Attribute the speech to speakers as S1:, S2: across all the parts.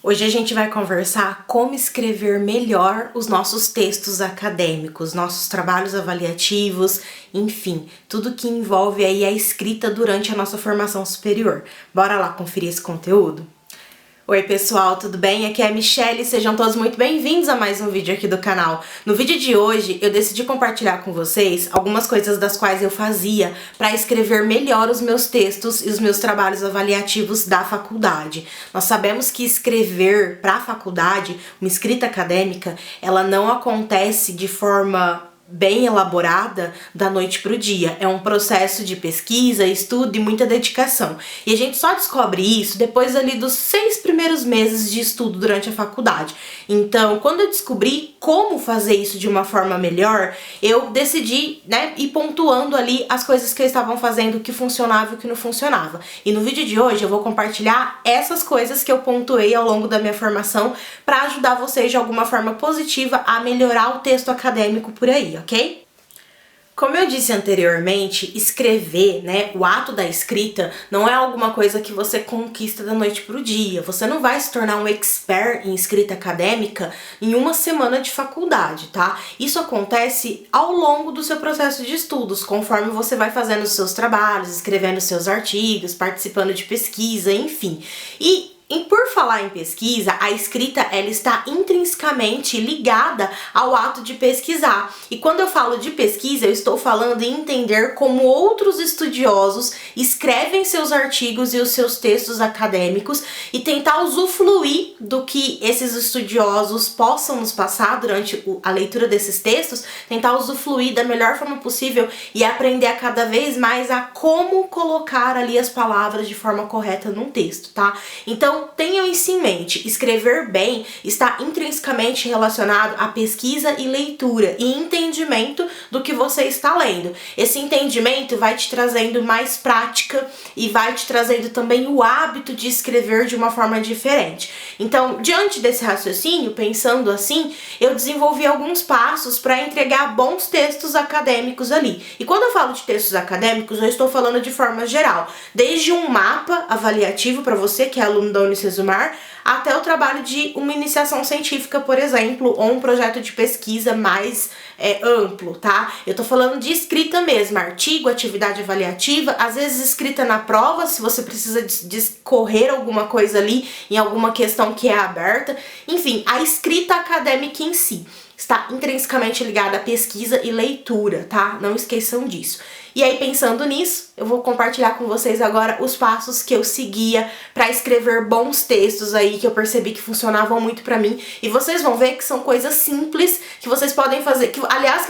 S1: Hoje a gente vai conversar como escrever melhor os nossos textos acadêmicos, nossos trabalhos avaliativos, enfim, tudo que envolve aí a escrita durante a nossa formação superior. Bora lá conferir esse conteúdo? Oi pessoal, tudo bem? Aqui é a Michelle, sejam todos muito bem-vindos a mais um vídeo aqui do canal. No vídeo de hoje eu decidi compartilhar com vocês algumas coisas das quais eu fazia para escrever melhor os meus textos e os meus trabalhos avaliativos da faculdade. Nós sabemos que escrever para a faculdade, uma escrita acadêmica, ela não acontece de forma bem elaborada da noite para o dia. É um processo de pesquisa, estudo e muita dedicação. E a gente só descobre isso depois ali dos 6 primeiros meses de estudo durante a faculdade. Então, quando eu descobri como fazer isso de uma forma melhor, eu decidi, ir pontuando ali as coisas que eu estava fazendo, o que funcionava e o que não funcionava. E no vídeo de hoje eu vou compartilhar essas coisas que eu pontuei ao longo da minha formação para ajudar vocês de alguma forma positiva a melhorar o texto acadêmico por aí, ok? Como eu disse anteriormente, escrever, o ato da escrita não é alguma coisa que você conquista da noite pro dia. Você não vai se tornar um expert em escrita acadêmica em uma semana de faculdade, tá? Isso acontece ao longo do seu processo de estudos, conforme você vai fazendo os seus trabalhos, escrevendo seus artigos, participando de pesquisa, enfim. E por falar em pesquisa, a escrita ela está intrinsecamente ligada ao ato de pesquisar. E quando eu falo de pesquisa, eu estou falando em entender como outros estudiosos escrevem seus artigos e os seus textos acadêmicos e tentar usufruir do que esses estudiosos possam nos passar durante a leitura desses textos, tentar usufruir da melhor forma possível e aprender a cada vez mais a como colocar ali as palavras de forma correta num texto, tá? Então, tenham isso em mente, escrever bem está intrinsecamente relacionado à pesquisa e leitura e entendimento do que você está lendo. Esse entendimento vai te trazendo mais prática e vai te trazendo também o hábito de escrever de uma forma diferente. Então, diante desse raciocínio, pensando assim, eu desenvolvi alguns passos para entregar bons textos acadêmicos ali. E quando eu falo de textos acadêmicos, eu estou falando de forma geral, desde um mapa avaliativo para você que é aluno da Unicesumar, até o trabalho de uma iniciação científica, por exemplo, ou um projeto de pesquisa mais amplo, tá? Eu tô falando de escrita mesmo, artigo, atividade avaliativa, às vezes escrita na prova, se você precisa discorrer alguma coisa ali em alguma questão que é aberta. Enfim, a escrita acadêmica em si está intrinsecamente ligada à pesquisa e leitura, tá? Não esqueçam disso. E aí, pensando nisso, eu vou compartilhar com vocês agora os passos que eu seguia para escrever bons textos aí, que eu percebi que funcionavam muito para mim. E vocês vão ver que são coisas simples que vocês podem fazer, que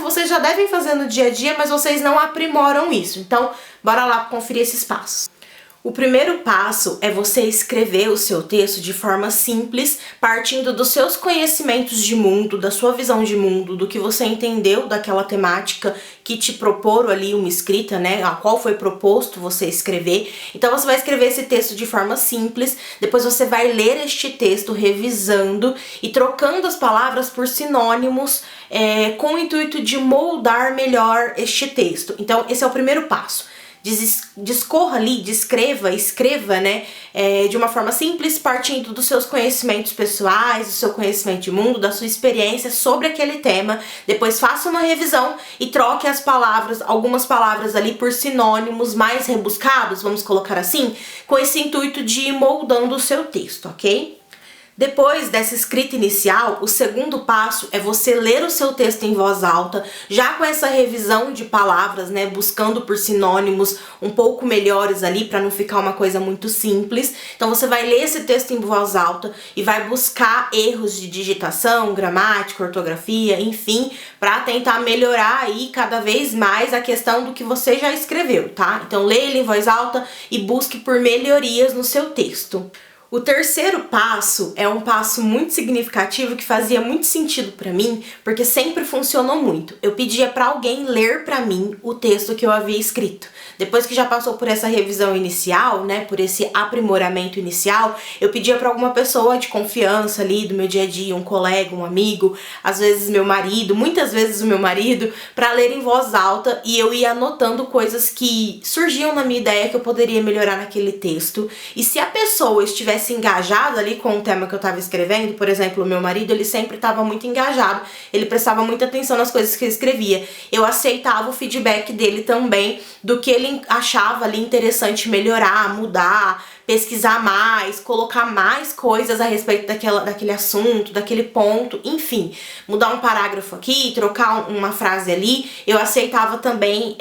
S1: vocês já devem fazer no dia a dia, mas vocês não aprimoram isso. Então, bora lá conferir esses passos. O primeiro passo é você escrever o seu texto de forma simples, partindo dos seus conhecimentos de mundo, da sua visão de mundo, do que você entendeu daquela temática que te proporam ali uma escrita, a qual foi proposto você escrever. Então você vai escrever esse texto de forma simples, depois você vai ler este texto revisando e trocando as palavras por sinônimos com o intuito de moldar melhor este texto. Então esse é o primeiro passo. Discorra ali, escreva, de uma forma simples, partindo dos seus conhecimentos pessoais, do seu conhecimento de mundo, da sua experiência sobre aquele tema. Depois faça uma revisão e troque as palavras, algumas palavras ali por sinônimos mais rebuscados, vamos colocar assim, com esse intuito de ir moldando o seu texto, ok? Depois dessa escrita inicial, o segundo passo é você ler o seu texto em voz alta, já com essa revisão de palavras, buscando por sinônimos um pouco melhores ali, para não ficar uma coisa muito simples. Então você vai ler esse texto em voz alta e vai buscar erros de digitação, gramática, ortografia, enfim, para tentar melhorar aí cada vez mais a questão do que você já escreveu, tá? Então leia ele em voz alta e busque por melhorias no seu texto. O terceiro passo é um passo muito significativo que fazia muito sentido pra mim, porque sempre funcionou muito. Eu pedia pra alguém ler pra mim o texto que eu havia escrito. Depois que já passou por essa revisão inicial, por esse aprimoramento inicial, eu pedia pra alguma pessoa de confiança ali do meu dia a dia, um colega, um amigo, às vezes meu marido, muitas vezes o meu marido, pra ler em voz alta, e eu ia anotando coisas que surgiam na minha ideia que eu poderia melhorar naquele texto. E se a pessoa estivesse estivesse engajado ali com o tema que eu estava escrevendo, por exemplo, o meu marido, ele sempre estava muito engajado, ele prestava muita atenção nas coisas que eu escrevia. Eu aceitava o feedback dele também, do que ele achava ali interessante melhorar, mudar, pesquisar mais, colocar mais coisas a respeito daquele assunto, daquele ponto, enfim, mudar um parágrafo aqui, trocar uma frase ali. Eu aceitava também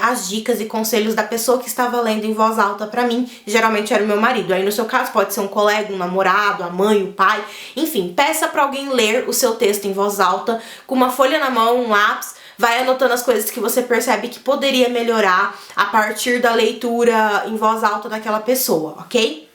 S1: as dicas e conselhos da pessoa que estava lendo em voz alta pra mim, geralmente era o meu marido. Aí no seu caso pode ser um colega, um namorado, a mãe, o pai, enfim, peça pra alguém ler o seu texto em voz alta, com uma folha na mão, um lápis. Vai anotando as coisas que você percebe que poderia melhorar a partir da leitura em voz alta daquela pessoa, ok?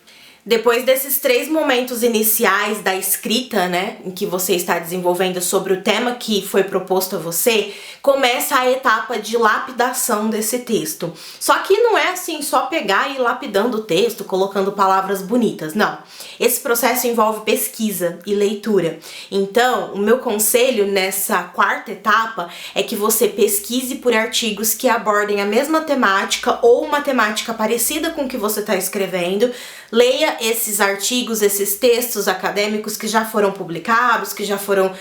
S1: Depois desses 3 momentos iniciais da escrita, né, em que você está desenvolvendo sobre o tema que foi proposto a você, começa a etapa de lapidação desse texto. Só que não é assim só pegar e ir lapidando o texto, colocando palavras bonitas, não. Esse processo envolve pesquisa e leitura. Então, o meu conselho nessa 4ª etapa é que você pesquise por artigos que abordem a mesma temática ou uma temática parecida com o que você está escrevendo. Leia esses artigos, esses textos acadêmicos que já foram publicados, que já foram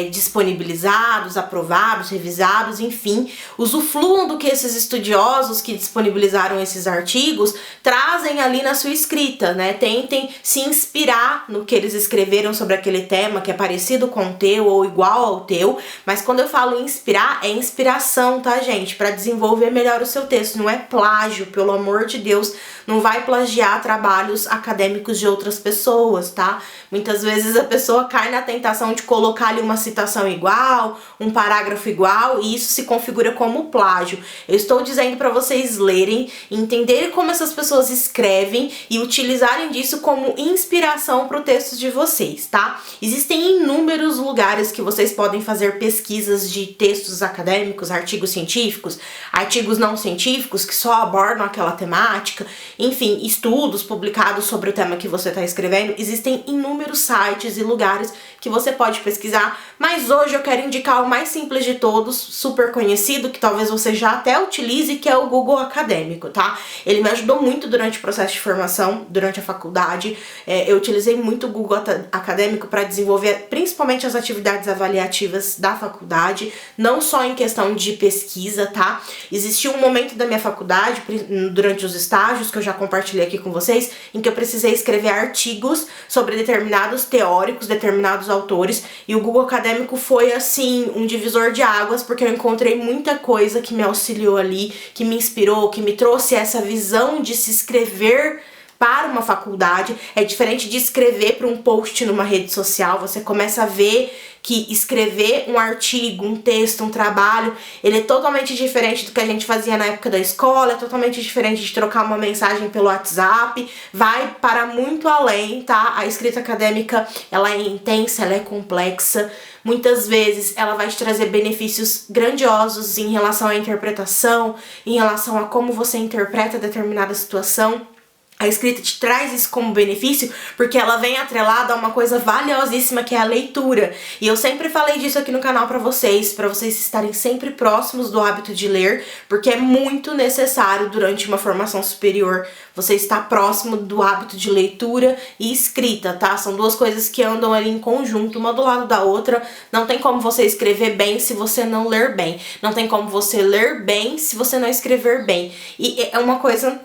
S1: disponibilizados, aprovados, revisados, enfim. Usufruam do que esses estudiosos que disponibilizaram esses artigos trazem ali na sua escrita, né? Tentem se inspirar no que eles escreveram sobre aquele tema que é parecido com o teu ou igual ao teu, mas quando eu falo inspirar, é inspiração, tá, gente? Para desenvolver melhor o seu texto, não é plágio, pelo amor de Deus, não vai plagiar trabalhos acadêmicos de outras pessoas, tá? Muitas vezes a pessoa cai na tentação de colocar ali uma citação igual, um parágrafo igual, e isso se configura como plágio. Eu estou dizendo para vocês lerem, entenderem como essas pessoas escrevem e utilizarem disso como inspiração para o texto de vocês, tá? Existem inúmeros lugares que vocês podem fazer pesquisas de textos acadêmicos, artigos científicos, artigos não científicos que só abordam aquela temática, enfim, estudos publicados sobre o tema que você está escrevendo. Existem inúmeros sites e lugares que você pode pesquisar, mas hoje eu quero indicar o mais simples de todos, super conhecido, que talvez você já até utilize, que é o Google Acadêmico, tá? Ele me ajudou muito durante o processo de formação, durante a faculdade. Eu utilizei muito o Google Acadêmico para desenvolver principalmente as atividades avaliativas da faculdade, não só em questão de pesquisa, tá? Existiu um momento da minha faculdade, durante os estágios, que eu já compartilhei aqui com vocês, em que eu precisei escrever artigos sobre determinados teóricos, determinados autores, e o Google Acadêmico foi, assim, um divisor de águas, porque eu encontrei muita coisa que me auxiliou ali, que me inspirou, que me trouxe essa visão de se escrever para uma faculdade. É diferente de escrever para um post numa rede social. Você começa a ver que escrever um artigo, um texto, um trabalho, ele é totalmente diferente do que a gente fazia na época da escola, é totalmente diferente de trocar uma mensagem pelo WhatsApp, vai para muito além, tá? A escrita acadêmica, ela é intensa, ela é complexa, muitas vezes ela vai te trazer benefícios grandiosos em relação à interpretação, em relação a como você interpreta determinada situação. A escrita te traz isso como benefício porque ela vem atrelada a uma coisa valiosíssima que é a leitura. E eu sempre falei disso aqui no canal pra vocês estarem sempre próximos do hábito de ler, porque é muito necessário durante uma formação superior você estar próximo do hábito de leitura e escrita, tá? São duas coisas que andam ali em conjunto, uma do lado da outra. Não tem como você escrever bem se você não ler bem. Não tem como você ler bem se você não escrever bem. E é uma coisa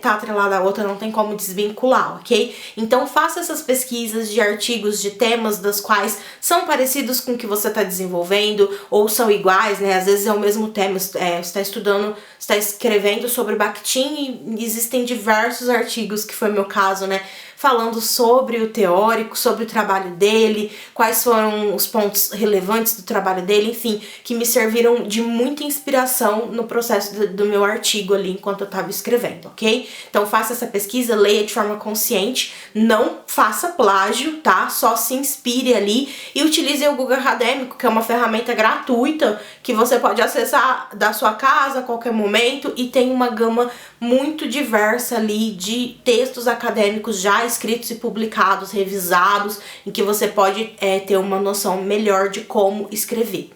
S1: tá atrelada à outra, não tem como desvincular, ok? Então faça essas pesquisas de artigos, de temas das quais são parecidos com o que você está desenvolvendo ou são iguais, né? Às vezes é o mesmo tema, você está estudando, está escrevendo sobre Bakhtin e existem diversos artigos, que foi o meu caso, né? Falando sobre o teórico, sobre o trabalho dele, quais foram os pontos relevantes do trabalho dele, enfim, que me serviram de muita inspiração no processo do meu artigo ali enquanto eu estava escrevendo, ok? Então faça essa pesquisa, leia de forma consciente, não faça plágio, tá? Só se inspire ali e utilize o Google Acadêmico, que é uma ferramenta gratuita que você pode acessar da sua casa a qualquer momento e tem uma gama muito diversa ali de textos acadêmicos já escritos e publicados, revisados, em que você pode ter uma noção melhor de como escrever.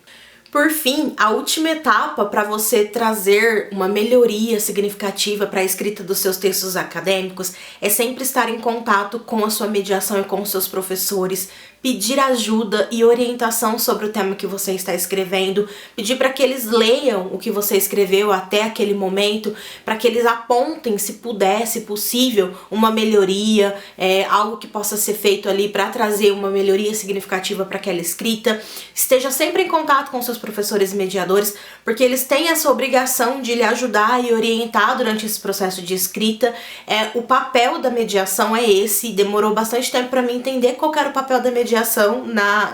S1: Por fim, a última etapa para você trazer uma melhoria significativa para a escrita dos seus textos acadêmicos é sempre estar em contato com a sua mediação e com os seus professores, pedir ajuda e orientação sobre o tema que você está escrevendo, pedir para que eles leiam o que você escreveu até aquele momento, para que eles apontem, se puder, se possível, uma melhoria, algo que possa ser feito ali para trazer uma melhoria significativa para aquela escrita. Esteja sempre em contato com seus professores e mediadores, porque eles têm essa obrigação de lhe ajudar e orientar durante esse processo de escrita. O papel da mediação é esse. Demorou bastante tempo para mim entender qual era o papel da mediação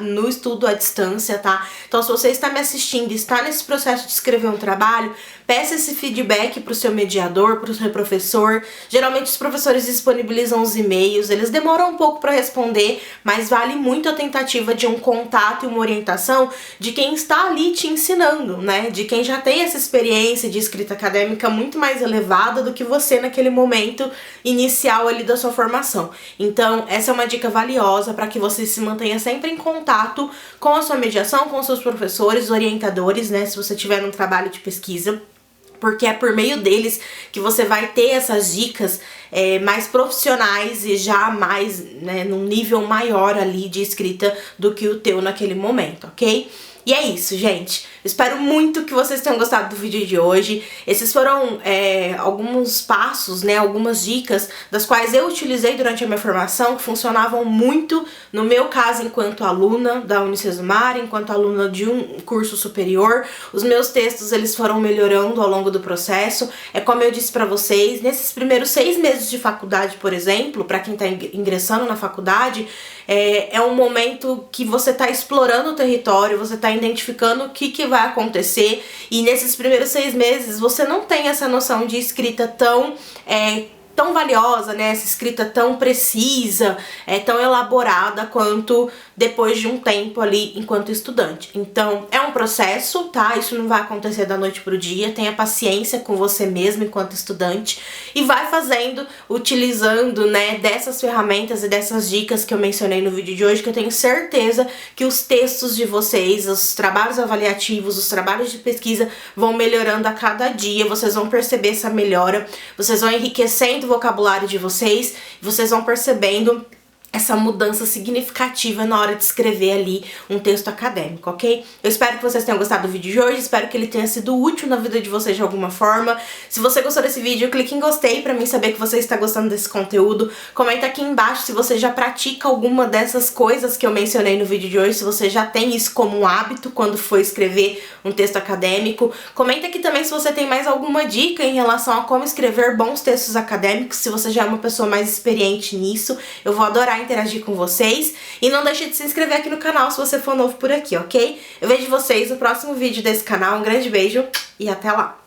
S1: no estudo à distância, tá? Então, se você está me assistindo e está nesse processo de escrever um trabalho, peça esse feedback pro seu mediador, pro seu professor. Geralmente os professores disponibilizam os e-mails, eles demoram um pouco para responder, mas vale muito a tentativa de um contato e uma orientação de quem está ali te ensinando, né? De quem já tem essa experiência de escrita acadêmica muito mais elevada do que você naquele momento inicial ali da sua formação. Então, essa é uma dica valiosa para que você se mantenha sempre em contato com a sua mediação, com os seus professores, orientadores, né? Se você tiver um trabalho de pesquisa, porque é por meio deles que você vai ter essas dicas mais profissionais e já mais, né, num nível maior ali de escrita do que o teu naquele momento, ok? E é isso, gente. Espero muito que vocês tenham gostado do vídeo de hoje. Esses foram alguns passos, né, algumas dicas das quais eu utilizei durante a minha formação, que funcionavam muito no meu caso enquanto aluna da Unicesumar, enquanto aluna de um curso superior. Os meus textos, eles foram melhorando ao longo do processo. É como eu disse pra vocês, nesses primeiros 6 meses de faculdade, por exemplo, pra quem tá ingressando na faculdade, é um momento que você tá explorando o território, você tá identificando o que vai acontecer, e nesses primeiros 6 meses você não tem essa noção de escrita tão valiosa, né? Essa escrita tão precisa, tão elaborada quanto depois de um tempo ali enquanto estudante. Então, é um processo, tá? Isso não vai acontecer da noite pro dia. Tenha paciência com você mesmo enquanto estudante e vai fazendo, utilizando, né, dessas ferramentas e dessas dicas que eu mencionei no vídeo de hoje, que eu tenho certeza que os textos de vocês, os trabalhos avaliativos, os trabalhos de pesquisa vão melhorando a cada dia. Vocês vão perceber essa melhora, vocês vão enriquecendo o vocabulário de vocês, vocês vão percebendo essa mudança significativa na hora de escrever ali um texto acadêmico, ok? Eu espero que vocês tenham gostado do vídeo de hoje, espero que ele tenha sido útil na vida de vocês de alguma forma. Se você gostou desse vídeo, clique em gostei pra mim saber que você está gostando desse conteúdo. Comenta aqui embaixo se você já pratica alguma dessas coisas que eu mencionei no vídeo de hoje, se você já tem isso como um hábito quando for escrever um texto acadêmico. Comenta aqui também se você tem mais alguma dica em relação a como escrever bons textos acadêmicos, se você já é uma pessoa mais experiente nisso. Eu vou adorar interagir com vocês. E não deixe de se inscrever aqui no canal se você for novo por aqui, ok? Eu vejo vocês no próximo vídeo desse canal. Um grande beijo e até lá!